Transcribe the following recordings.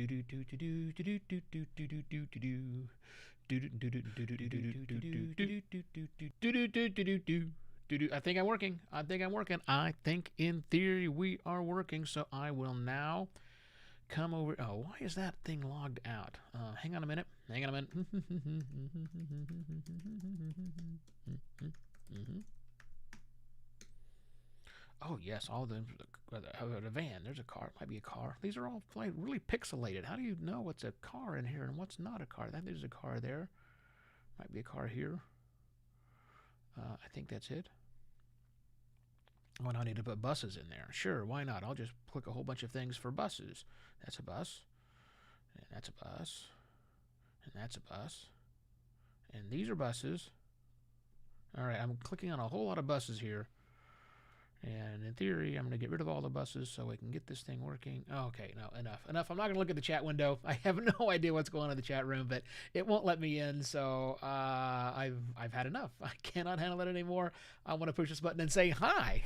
I think I'm working. I think in theory we are working. So I will now come over. Oh, why is that thing logged out? Hang on a minute. Oh, yes, all the van. There's a car. Might be a car. These are all really pixelated. How do you know what's a car in here and what's not a car? There's a car there. Might be a car here. I think that's it. Oh, and I need to put buses in there. Sure, why not? I'll just click a whole bunch of things for buses. That's a bus. And that's a bus. And that's a bus. And these are buses. All right, I'm clicking on a whole lot of buses here. And in theory, I'm going to get rid of all the buses so I can get this thing working. Okay, no, enough. I'm not going to look at the chat window. I have no idea what's going on in the chat room, but it won't let me in, so I've had enough. I cannot handle it anymore. I want to push this button and say hi.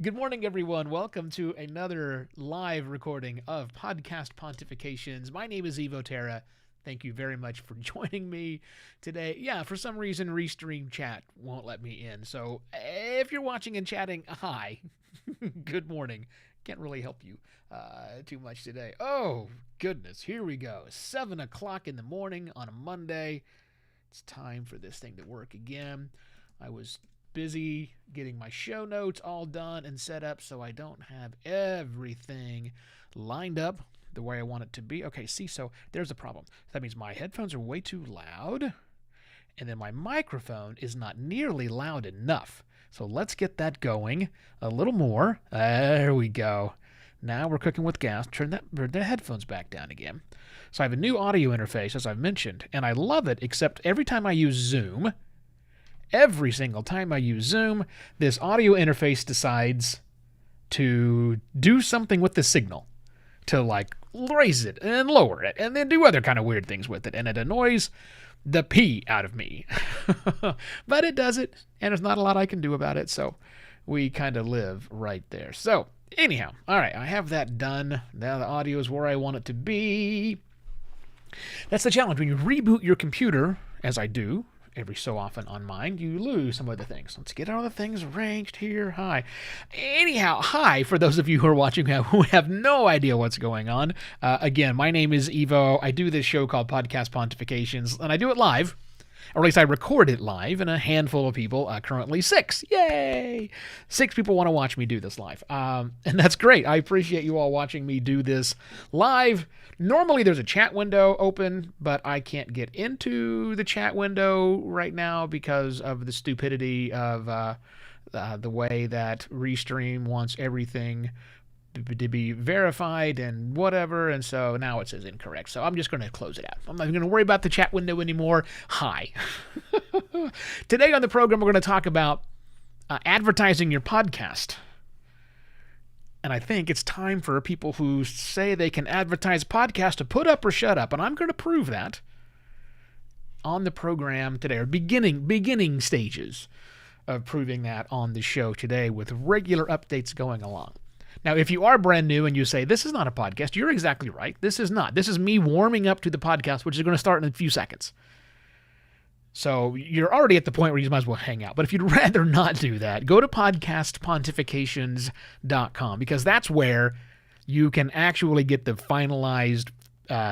Good morning, everyone. Welcome to another live recording of Podcast Pontifications. My name is Evo Terra. Thank you very much for joining me today. Yeah, for some reason, Restream chat won't let me in. So if you're watching and chatting, hi. Good morning. Can't really help you too much today. Oh, goodness. Here we go. 7 o'clock in the morning on a Monday. It's time for this thing to work again. I was busy getting my show notes all done and set up so I don't have everything lined up the way I want it to be. Okay, see, so there's a problem. That means my headphones are way too loud, and then my microphone is not nearly loud enough. So let's get that going a little more. There we go. Now we're cooking with gas. Turn the headphones back down again. So I have a new audio interface, as I've mentioned, and I love it, except every time I use Zoom, every single time I use Zoom, this audio interface decides to do something with the signal, to like raise it and lower it and then do other kind of weird things with it, and it annoys the pee out of me. But it does it, and there's not a lot I can do about it, so we kind of live right there. So anyhow, all right, I have that done. Now the audio is where I want it to be. That's the challenge. When you reboot your computer, as I do every so often on mine, you lose some of the things. Let's get all the things arranged here. Hi. Anyhow, hi for those of you who are watching who have no idea what's going on. Again, my name is Evo. I do this show called Podcast Pontifications, and I do it live. Or at least I record it live, and a handful of people, currently 6. Yay! 6 people want to watch me do this live. And that's great. I appreciate you all watching me do this live. Normally there's a chat window open, but I can't get into the chat window right now because of the stupidity of the way that Restream wants everything to be verified and whatever, and so now it says incorrect. So I'm just going to close it out. I'm not going to worry about the chat window anymore. Hi. Today on the program, we're going to talk about advertising your podcast. And I think it's time for people who say they can advertise podcasts to put up or shut up, and I'm going to prove that on the program today, or beginning stages of proving that on the show today with regular updates going along. Now, if you are brand new and you say, this is not a podcast, you're exactly right. This is not. This is me warming up to the podcast, which is going to start in a few seconds. So you're already at the point where you might as well hang out. But if you'd rather not do that, go to podcastpontifications.com, because that's where you can actually get the finalized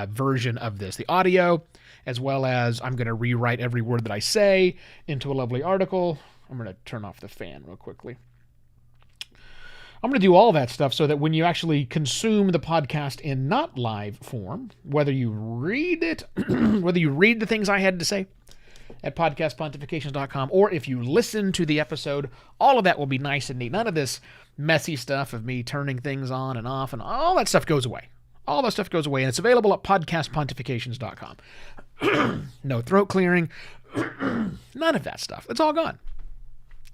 version of this, the audio, as well as I'm going to rewrite every word that I say into a lovely article. I'm going to turn off the fan real quickly. I'm going to do all that stuff so that when you actually consume the podcast in not live form, whether you read it, whether you read the things I had to say at podcastpontifications.com, or if you listen to the episode, all of that will be nice and neat. None of this messy stuff of me turning things on and off, and all that stuff goes away. All that stuff goes away, and it's available at podcastpontifications.com. No throat clearing, none of that stuff. It's all gone.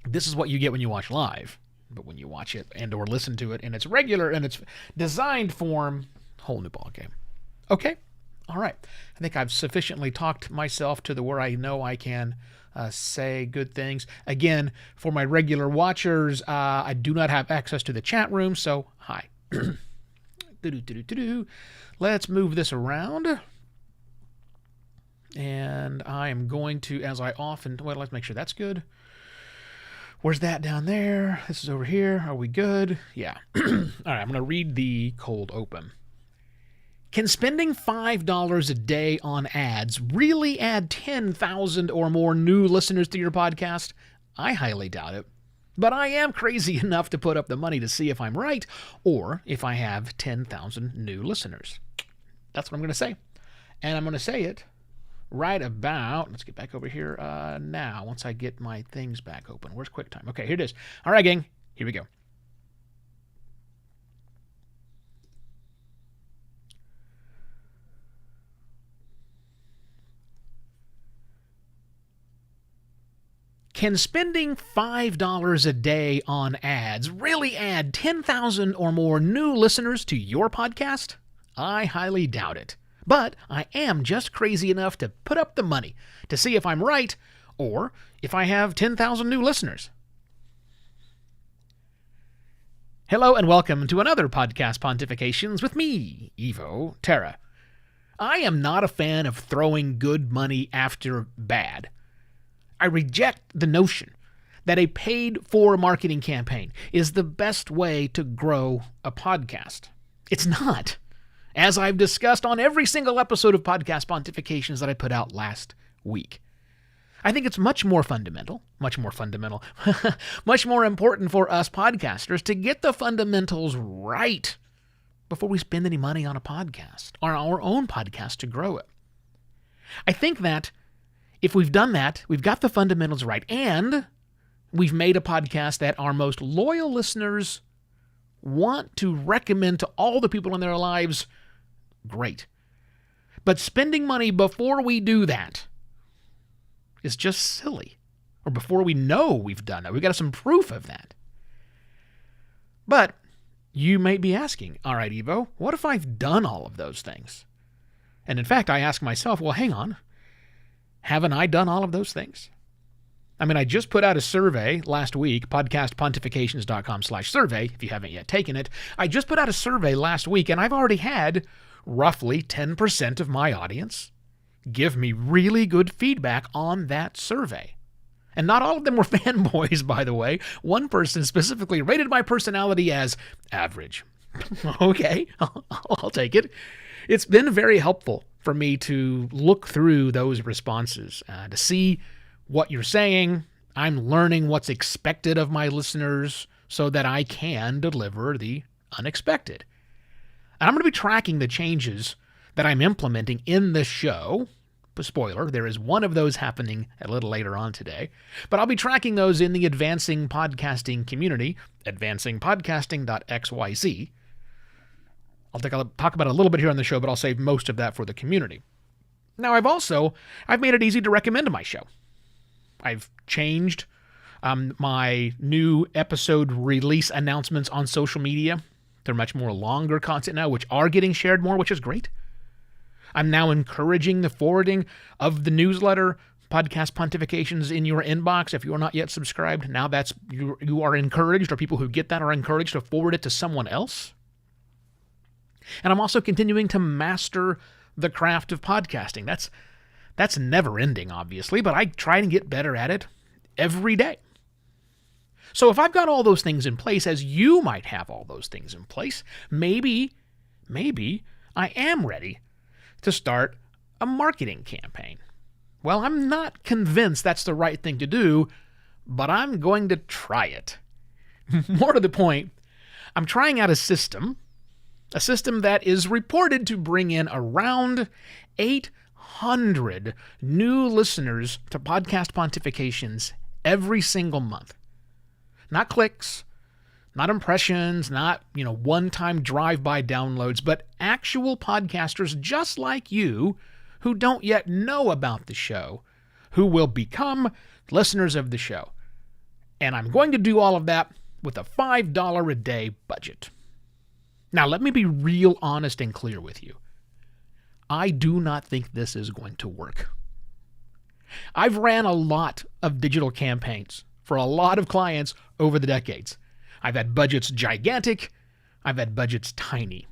This is what you get when you watch live. But when you watch it and or listen to it in its regular and its designed form, whole new ballgame. Okay? All right. I think I've sufficiently talked myself to the where I know I can say good things. Again, for my regular watchers, I do not have access to the chat room, so hi. Let's move this around. And I am going to, as I often, well, let's make sure that's good. Where's that down there? This is over here. Are we good? Yeah. All right, I'm going to read the cold open. Can spending $5 a day on ads really add 10,000 or more new listeners to your podcast? I highly doubt it. But I am crazy enough to put up the money to see if I'm right or if I have 10,000 new listeners. That's what I'm going to say. And I'm going to say it right about, let's get back over here now, once I get my things back open. Where's QuickTime? Okay, here it is. All right, gang, here we go. Can spending $5 a day on ads really add 10,000 or more new listeners to your podcast? I highly doubt it. But I am just crazy enough to put up the money to see if I'm right or if I have 10,000 new listeners. Hello and welcome to another Podcast Pontifications with me, Evo Terra. I am not a fan of throwing good money after bad. I reject the notion that a paid-for marketing campaign is the best way to grow a podcast. It's not. As I've discussed on every single episode of Podcast Pontifications that I put out last week. I think it's much more much more important for us podcasters to get the fundamentals right before we spend any money on a podcast, or our own podcast to grow it. I think that if we've done that, we've got the fundamentals right, and we've made a podcast that our most loyal listeners want to recommend to all the people in their lives, great. But spending money before we do that is just silly. Or before we know we've done it. We've got some proof of that. But you may be asking, all right, Evo, what if I've done all of those things? And in fact, I ask myself, well, hang on. Haven't I done all of those things? I mean, I just put out a survey last week, podcastpontifications.com/survey, if you haven't yet taken it. I just put out a survey last week, and I've already had roughly 10% of my audience give me really good feedback on that survey. And not all of them were fanboys, by the way. One person specifically rated my personality as average. Okay, I'll take it. It's been very helpful for me to look through those responses, to see what you're saying. I'm learning what's expected of my listeners so that I can deliver the unexpected. And I'm going to be tracking the changes that I'm implementing in the show. Spoiler, there is one of those happening a little later on today. But I'll be tracking those in the Advancing Podcasting community, advancingpodcasting.xyz. I'll talk about it a little bit here on the show, but I'll save most of that for the community. Now, I've made it easy to recommend my show. I've changed my new episode release announcements on social media. They're much more longer content now, which are getting shared more, which is great. I'm now encouraging the forwarding of the newsletter, Podcast Pontifications, in your inbox. If you are not yet subscribed, now you are encouraged, or people who get that are encouraged to forward it to someone else. And I'm also continuing to master the craft of podcasting. That's never ending, obviously, but I try and get better at it every day. So if I've got all those things in place, as you might have all those things in place, maybe I am ready to start a marketing campaign. Well, I'm not convinced that's the right thing to do, but I'm going to try it. More to the point, I'm trying out a system that is reported to bring in around 800 new listeners to Podcast Pontifications every single month. Not clicks, not impressions, not, one-time drive-by downloads, but actual podcasters just like you who don't yet know about the show, who will become listeners of the show. And I'm going to do all of that with a $5 a day budget. Now, let me be real honest and clear with you. I do not think this is going to work. I've ran a lot of digital campaigns for a lot of clients over the decades. I've had budgets gigantic. I've had budgets tiny.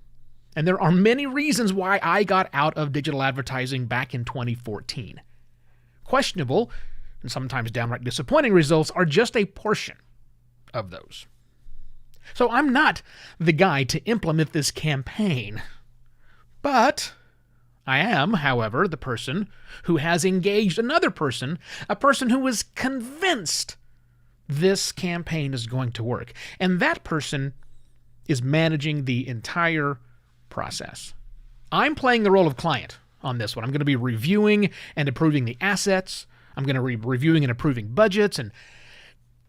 And there are many reasons why I got out of digital advertising back in 2014. Questionable, and sometimes downright disappointing results are just a portion of those. So I'm not the guy to implement this campaign. But I am, however, the person who has engaged another person, a person who is convinced this campaign is going to work. And that person is managing the entire process. I'm playing the role of client on this one. I'm going to be reviewing and approving the assets. I'm going to be reviewing and approving budgets and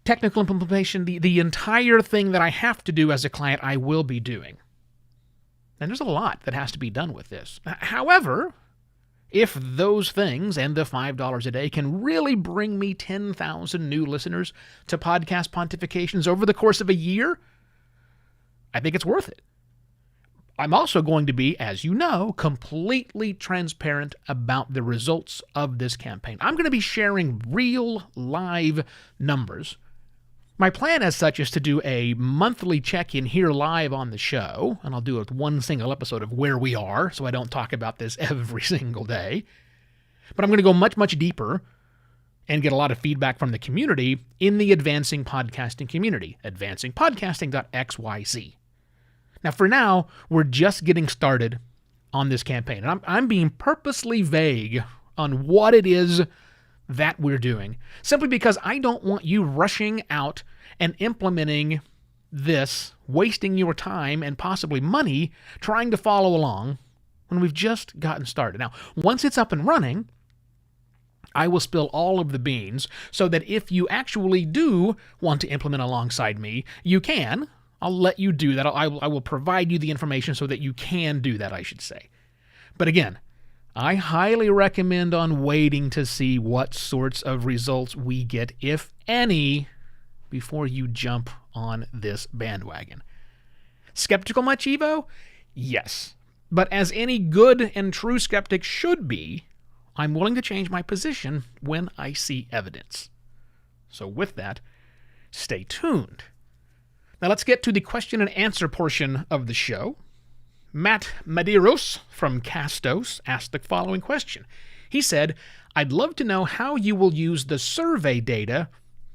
technical implementation. The entire thing that I have to do as a client, I will be doing. And there's a lot that has to be done with this. However, if those things and the $5 a day can really bring me 10,000 new listeners to Podcast Pontifications over the course of a year, I think it's worth it. I'm also going to be, as you know, completely transparent about the results of this campaign. I'm going to be sharing real, live numbers. My plan as such is to do a monthly check-in here live on the show, and I'll do one single episode of where we are, so I don't talk about this every single day. But I'm going to go much, much deeper and get a lot of feedback from the community in the Advancing Podcasting community, advancingpodcasting.xyz. Now, for now, we're just getting started on this campaign, and I'm being purposely vague on what it is that we're doing, simply because I don't want you rushing out and implementing this, wasting your time and possibly money trying to follow along when we've just gotten started. Now, once it's up and running, I will spill all of the beans so that if you actually do want to implement alongside me, you can. I'll let you do that. I will provide you the information so that you can do that, I should say. But again, I highly recommend on waiting to see what sorts of results we get, if any, before you jump on this bandwagon. Skeptical much, Evo? Yes. But as any good and true skeptic should be, I'm willing to change my position when I see evidence. So with that, stay tuned. Now let's get to the question and answer portion of the show. Matt Medeiros from Castos asked the following question. He said, I'd love to know how you will use the survey data,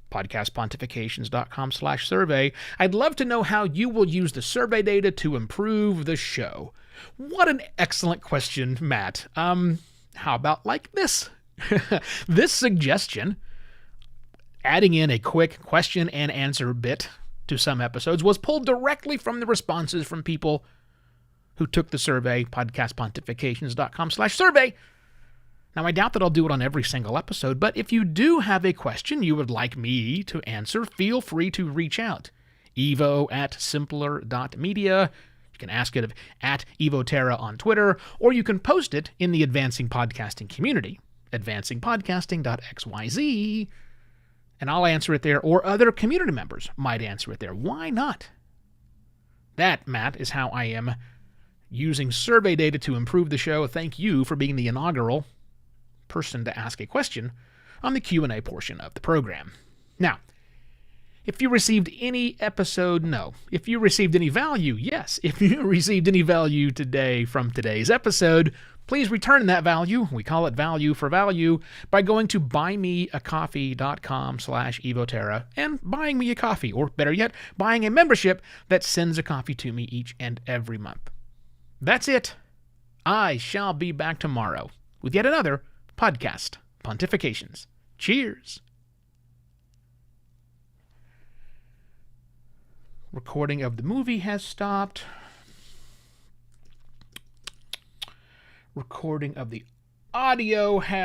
podcastpontifications.com/survey. I'd love to know how you will use the survey data to improve the show. What an excellent question, Matt. How about like this? This suggestion, adding in a quick question and answer bit to some episodes, was pulled directly from the responses from people who took the survey, podcastpontifications.com/survey. Now, I doubt that I'll do it on every single episode, but if you do have a question you would like me to answer, feel free to reach out. evo@simpler.media. You can ask it at evoterra on Twitter, or you can post it in the Advancing Podcasting community, advancingpodcasting.xyz, and I'll answer it there, or other community members might answer it there. Why not? That, Matt, is how I am using survey data to improve the show. Thank you for being the inaugural person to ask a question on the Q&A portion of the program. Now, if you received any episode, no. If you received any value, yes. If you received any value today from today's episode, please return that value. We call it value for value by going to buymeacoffee.com/evoterra and buying me a coffee, or better yet, buying a membership that sends a coffee to me each and every month. That's it. I shall be back tomorrow with yet another Podcast Pontifications. Cheers. Recording of the movie has stopped. Recording of the audio has